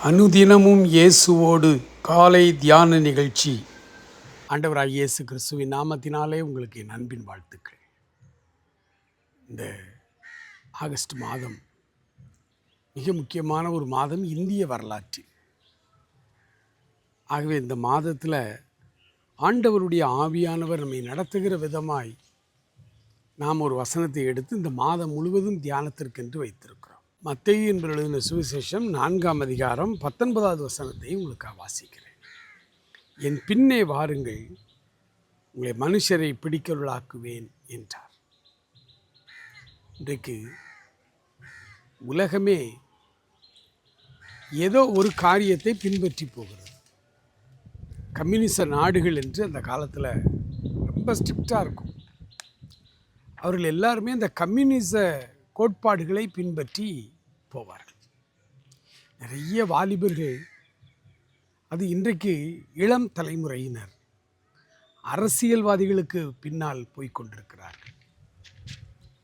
அனுதினமும் இயேசுவோடு காலை தியான நிகழ்ச்சி. ஆண்டவராகிய இயேசு கிறிஸ்துவின் நாமத்தினாலே உங்களுக்கு என் அன்பின் வாழ்த்துக்கள். இந்த ஆகஸ்ட் மாதம் மிக முக்கியமான ஒரு மாதம் இந்திய வரலாற்றில். ஆகவே இந்த மாதத்தில் ஆண்டவருடைய ஆவியானவர் நம்மை நடத்துகிற விதமாய் நாம் ஒரு வசனத்தை எடுத்து இந்த மாதம் முழுவதும் தியானத்திற்கென்று வைத்திருக்கிறோம். மத்தேயு என்று எழுதின சுவிசேஷம் 4ஆம் அதிகாரம் 19வது வசனத்தை உங்களுக்கு வாசிக்கிறேன். என் பின்னே வாருங்கள், உங்களை மனுஷரை பிடிக்கவர்களாக்குவேன் என்றார். இன்றைக்கு உலகமே ஏதோ ஒரு காரியத்தை பின்பற்றி போகிறது. கம்யூனிச நாடுகள் என்று அந்த காலத்தில் ரொம்ப ஸ்ட்ரிக்டாக இருக்கும். அவர்கள் எல்லாருமே அந்த கம்யூனிச கோட்பாடுகளை பின்பற்றி போவார்கள். நிறைய வாலிபர்கள், அது இன்றைக்கு இளம் தலைமுறையினர் அரசியல்வாதிகளுக்கு பின்னால் போய்கொண்டிருக்கிறார்கள்.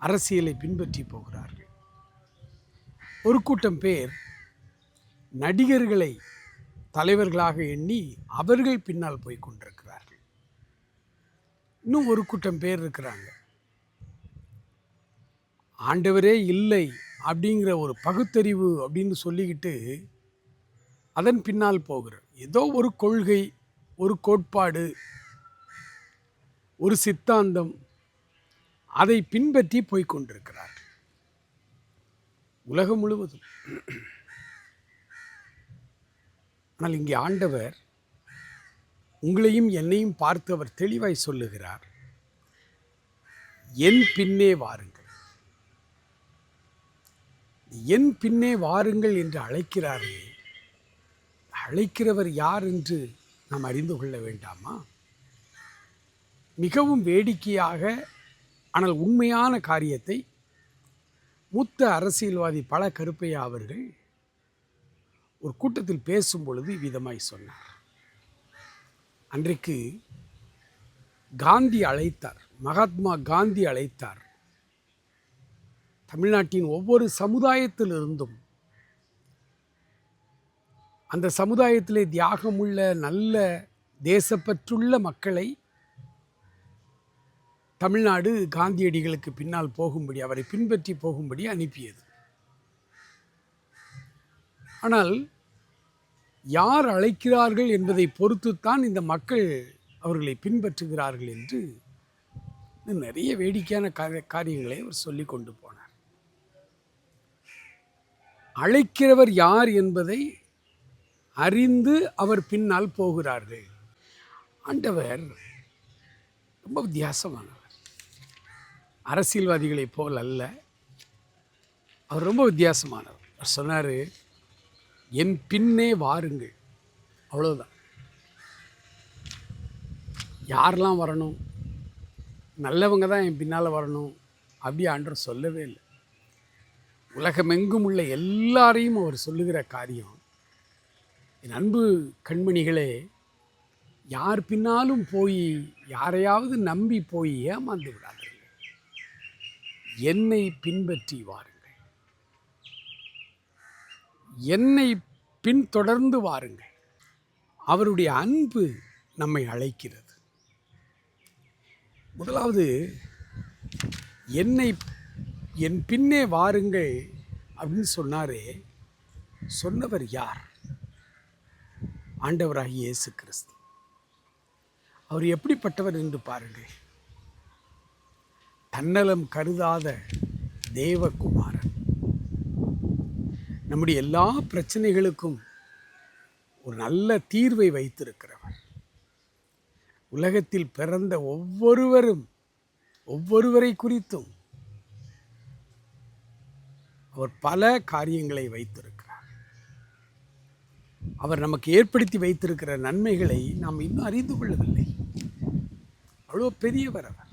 அரசியலை பின்பற்றி போகிறார்கள். ஒரு கூட்டம் பேர் நடிகர்களை தலைவர்களாக எண்ணி அவர்கள் பின்னால் போய்கொண்டிருக்கிறார்கள். இன்னும் ஒரு கூட்டம் பேர் இருக்கிறாங்க, ஆண்டவரே இல்லை அப்படிங்கிற ஒரு பகுத்தறிவு அப்படின்னு சொல்லிக்கிட்டு அதன் பின்னால் போகிற ஏதோ ஒரு கொள்கை, ஒரு கோட்பாடு, ஒரு சித்தாந்தம், அதை பின்பற்றி போய்கொண்டிருக்கிறார் உலகம் முழுவதும். ஆனால் இங்கே ஆண்டவர் உங்களையும் என்னையும் பார்த்து அவர் தெளிவாய் சொல்லுகிறார், என் பின்னே வாருங்கள். என் பின்னே வாருங்கள் என்று அழைக்கிறாரே, அழைக்கிறவர் யார் என்று நாம் அறிந்து கொள்ள வேண்டாமா? மிகவும் வேடிக்கையாக ஆனால் உண்மையான காரியத்தை மூத்த அரசியல்வாதி பல கருப்பையா அவர்கள் ஒரு கூட்டத்தில் பேசும் பொழுது விதமாய் சொன்னார். அன்றைக்கு காந்தி அழைத்தார், மகாத்மா காந்தி அழைத்தார். தமிழ்நாட்டின் ஒவ்வொரு சமுதாயத்திலிருந்தும், அந்த சமுதாயத்திலே தியாகமுள்ள நல்ல தேசப்பற்றுள்ள மக்களை தமிழ்நாடு காந்தியடிகளுக்கு பின்னால் போகும்படி, அவரை பின்பற்றி போகும்படி அனுப்பியது. ஆனால் யார் அழைக்கிறார்கள் என்பதை பொறுத்துத்தான் இந்த மக்கள் அவர்களை பின்பற்றுகிறார்கள் என்று நிறைய வேடிக்கையான காரியங்களை அவர் சொல்லி கொண்டு போனார். அழைக்கிறவர் யார் என்பதை அறிந்து அவர் பின்னால் போகிறார்கள். ஆண்டவர் ரொம்ப வித்தியாசமானவர். அரசியல்வாதிகளை போல் அல்ல, அவர் ரொம்ப வித்தியாசமானவர். அவர் சொன்னார், என் பின்னே வாருங்கள். அவ்வளோதான். யாரெல்லாம் வரணும், நல்லவங்க தான் என் பின்னால் வரணும் அப்படி ஆண்டவர் சொல்லவே இல்லை. உலகமெங்கும் உள்ள எல்லாரையும் அவர் சொல்லுகிற காரியம், என் அன்பு கண்மணிகளே, யார் பின்னாலும் போய் யாரையாவது நம்பி போய் ஏமாந்து விடாதீர்கள், என்னை பின்பற்றி வாருங்கள், என்னை பின்தொடர்ந்து வாருங்கள். அவருடைய அன்பு நம்மை அழைக்கிறது. முதலாவது, என் பின்னே வாருங்கள் அப்படின்னு சொன்னாரே, சொன்னவர் யார்? ஆண்டவராகிய இயேசு கிறிஸ்து. அவர் எப்படிப்பட்டவர் என்று பாருங்கள். தன்னலம் கருதாத தேவகுமாரன். நம்முடைய எல்லா பிரச்சனைகளுக்கும் ஒரு நல்ல தீர்வை வைத்திருக்கிறவர். உலகத்தில் பிறந்த ஒவ்வொருவரை குறித்தும் அவர் பல காரியங்களை வைத்திருக்கிறார். அவர் நமக்கு ஏற்படுத்தி வைத்திருக்கிற நன்மைகளை நாம் இன்னும் அறிந்து கொள்ளவில்லை. அவ்வளோ பெரியவர் அவர்.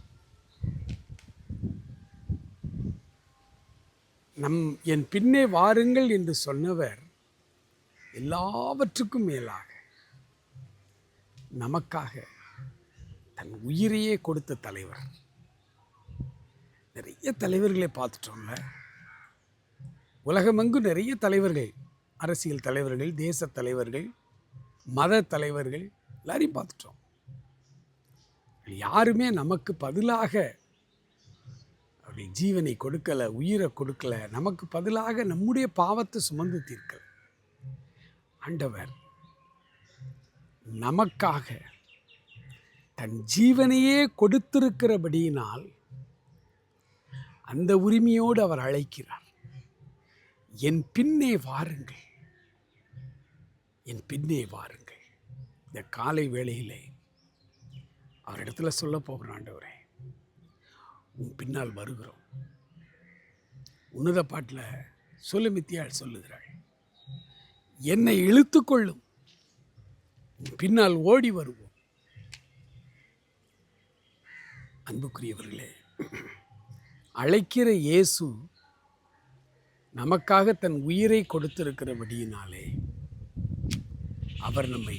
என் பின்னே வாருங்கள் என்று சொன்னவர் எல்லாவற்றுக்கும் மேலாக நமக்காக தன் உயிரையே கொடுத்த தலைவர். நிறைய தலைவர்களை பார்த்துட்டோம்ல, உலகமெங்கும் நிறைய தலைவர்கள் அரசியல் தலைவர்கள், தேச தலைவர்கள், மத தலைவர்கள் எல்லாரையும் பார்த்துட்டோம். யாருமே நமக்கு பதிலாக அப்படி ஜீவனை கொடுக்கலை, உயிரை கொடுக்கலை. நமக்கு பதிலாக நம்முடைய பாவத்தை சுமந்து தீர்க்கலை. ஆண்டவர் நமக்காக தன் ஜீவனையே கொடுத்திருக்கிறபடியினால் அந்த உரிமையோடு அவர் அழைக்கிறார். என் பின்னே வாருங்கள், என் பின்னே வாருங்கள். இந்த காலை வேளையிலே அவரிடத்துல சொல்ல போகிறேன், ஆண்டவரே உன் பின்னால் வருகிறோம். உன்னத பாட்டில் சுலமித்தியாள் சொல்லுகிறாள், என்னை இழுத்து கொள்ளும், உன் பின்னால் ஓடி வருவோம். அன்புக்குரியவர்களே, அழைக்கிற இயேசு நமக்காக தன் உயிரை கொடுத்திருக்கிறபடியினாலே அவர் நம்மை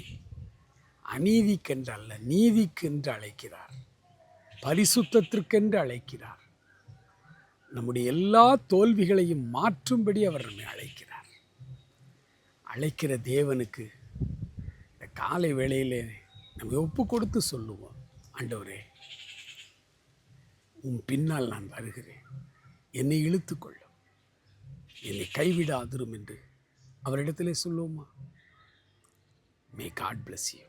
அநீதிக்கென்று அல்ல, நீதிக்கென்று அழைக்கிறார், பரிசுத்தத்திற்கென்று அழைக்கிறார். நம்முடைய எல்லா தோல்விகளையும் மாற்றும்படி அவர் நம்மை அழைக்கிறார். அழைக்கிற தேவனுக்கு இந்த காலை வேளையிலே நம்ம ஒப்பு கொடுத்து சொல்லுவோம், ஆண்டவரே உன் பின்னால் நான் வருகிறேன், என்னை இழுத்துக்கொள்ளும், என்னை கைவிடாதிரும் என்று அவரிடத்திலே சொல்லுவோமா? May God bless you.